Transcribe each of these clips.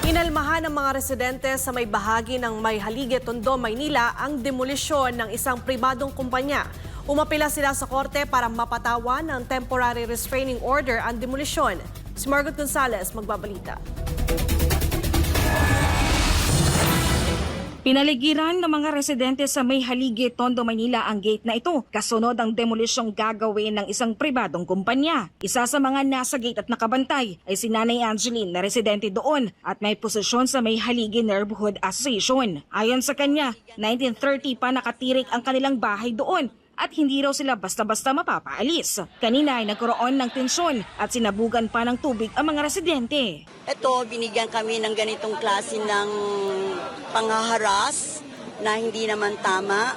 Inalmahan ng mga residente sa may bahagi ng Mayhalige, Tondo, Maynila ang demolisyon ng isang pribadong kumpanya. Umapila sila sa korte para mapatawan ng temporary restraining order ang demolisyon. Si Margot Gonzalez magbabalita. Pinaligiran ng mga residente sa Mayhalige, Tondo, Maynila ang gate na ito kasunod ang demolisyong gagawin ng isang pribadong kumpanya. Isa sa mga nasa gate at nakabantay ay si Nanay Angeline na residente doon at may posisyon sa Mayhalige Neighborhood Association. Ayon sa kanya, 1930 pa nakatirik ang kanilang bahay doon at hindi raw sila basta-basta mapapaalis. Kanina ay nagkaroon ng tensyon at sinabugan pa ng tubig ang mga residente. Ito, binigyan kami ng ganitong klase ng pangaharas na hindi naman tama.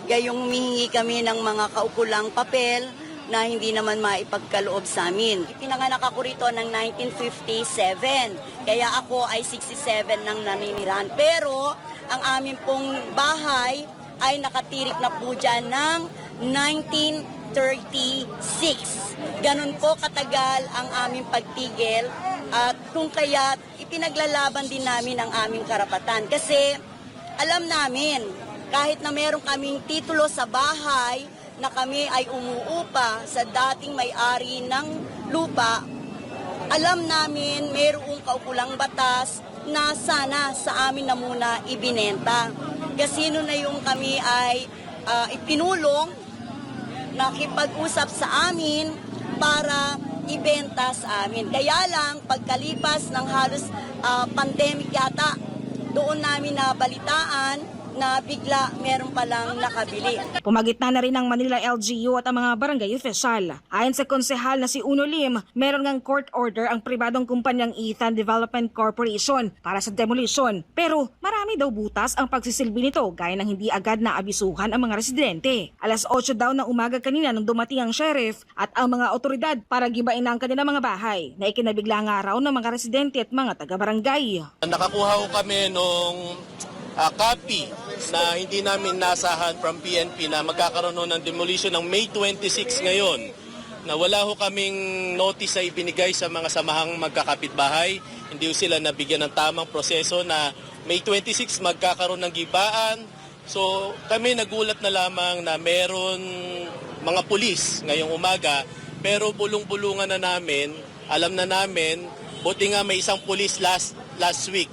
Gayong humihingi kami ng mga kaukulang papel na hindi naman maipagkaloob sa amin. Ipinanganak ako rito ng 1957, kaya ako ay 67 nang naninirahan. Pero ang aming pong bahay ay nakatirik na po dyan ng 1936. Ganun po katagal ang aming pagtigil at kung kaya ipinaglalaban din namin ang aming karapatan. Kasi alam namin, kahit na meron kaming titulo sa bahay na kami ay umuupa sa dating may-ari ng lupa, alam namin mayroong kaukulang batas na sana sa amin na muna ibinenta. Kasi na yung kami ay ipinulong, nakipag-usap sa amin para ibenta sa amin. Kaya lang, pagkalipas ng halos pandemic yata, doon namin nabalitaan na bigla meron palang nakabili. Pumagitna na rin ang Manila LGU at ang mga barangay official. Ayon sa konsehal na si Uno Lim, meron ngang court order ang pribadong kumpanyang Ethan Development Corporation para sa demolition. Pero marami daw butas ang pagsisilbi nito gaya ng hindi agad na abisuhan ang mga residente. Alas 8 daw ng umaga kanina nung dumating ang sheriff at ang mga otoridad para gibain ang kanilang mga bahay na ikinabigla nga raw ng mga residente at mga taga-barangay. Nakakuha ko kami nung copy na hindi namin nasahan from PNP na magkakaroon ng demolition ng May 26 ngayon, na wala ho kaming notice na ibinigay sa mga samahang magkakapitbahay. Hindi ho sila nabigyan ng tamang proseso na May 26 magkakaroon ng gibaan. So kami nagulat na lamang na meron mga pulis ngayong umaga, pero bulong-bulungan na namin, alam na namin, buti nga may isang pulis last week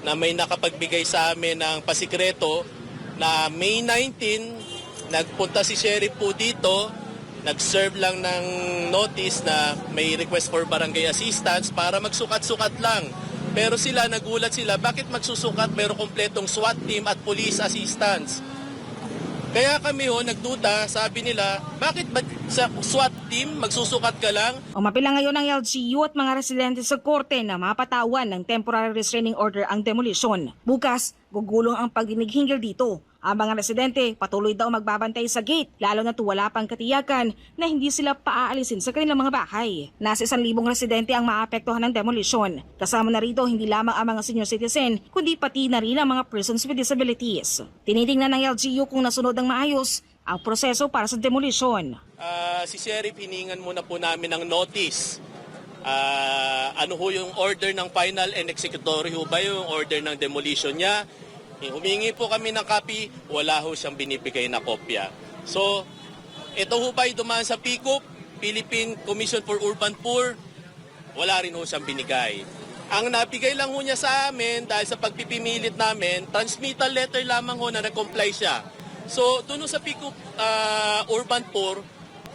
na may nakapagbigay sa amin ng pasikreto na May 19, nagpunta si sheriff po dito, nag-serve lang ng notice na may request for barangay assistance para magsukat-sukat lang. Pero sila, nagulat sila, bakit magsusukat pero kompletong SWAT team at police assistance? Kaya kami nagduda, sabi nila, bakit ba sa SWAT team magsusukat ka lang? Umapila ngayon ng LGU at mga residente sa korte na mapatawan ng temporary restraining order ang demolition. Bukas, gugulong ang pagdinig hinggil dito. Ang mga residente patuloy daw magbabantay sa gate, lalo na't wala pang katiyakan na hindi sila paaalisin sa kanilang mga bahay. Nasa 1,000 residente ang maapektuhan ng demolition. Kasama na rito hindi lamang ang mga senior citizen, kundi pati na rin ang mga persons with disabilities. Tinitingnan ng LGU kung nasunod ng maayos ang proseso para sa demolition. Si Sheriff, hiningan muna po namin ng notice. Ano ho yung order ng final and executory ho ba yung order ng demolition niya? Humingi po kami ng copy, wala ho siyang binibigay na kopya. So, ito ho ba dumaan sa PCUP, Philippine Commission for Urban Poor? Wala rin ho siyang binigay. Ang nabigay lang ho niya sa amin dahil sa pagpipimilit namin, transmittal letter lamang ho na nag-comply siya. So, doon sa PCUP Urban Poor,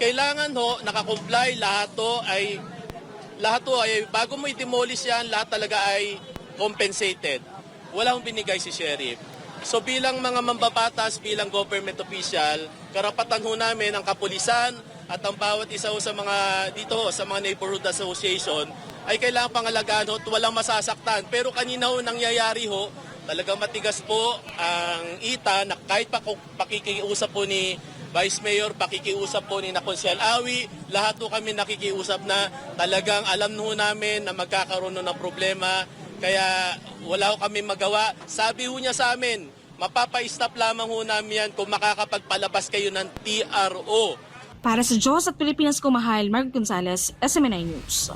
kailangan ho nakakomply, lahat to ay bago mo i-demolish yan, lahat talaga ay compensated. Wala akong binigay si sheriff. So bilang mga mambabatas, bilang government official, karapatan ho namin ang kapulisan at ang bawat isa ho sa mga dito ho, sa mga neighborhood association ay kailangan pangalagaan ho at walang masasaktan. Pero kanina ho nangyayari ho, talagang matigas po ang ita na kahit pakikiusap po ni Vice Mayor, pakikiusap po ni Nakonsel Awi, lahat ho kami nakikiusap na talagang alam ho namin na magkakaroon ng problema. Kaya wala ho kami magawa. Sabi ho niya sa amin, mapapa-stop lamang ho namin yan kung makakapagpalabas kayo ng TRO. Para sa Diyos at Pilipinas Kumahal, Margot Gonzalez, SMNI News.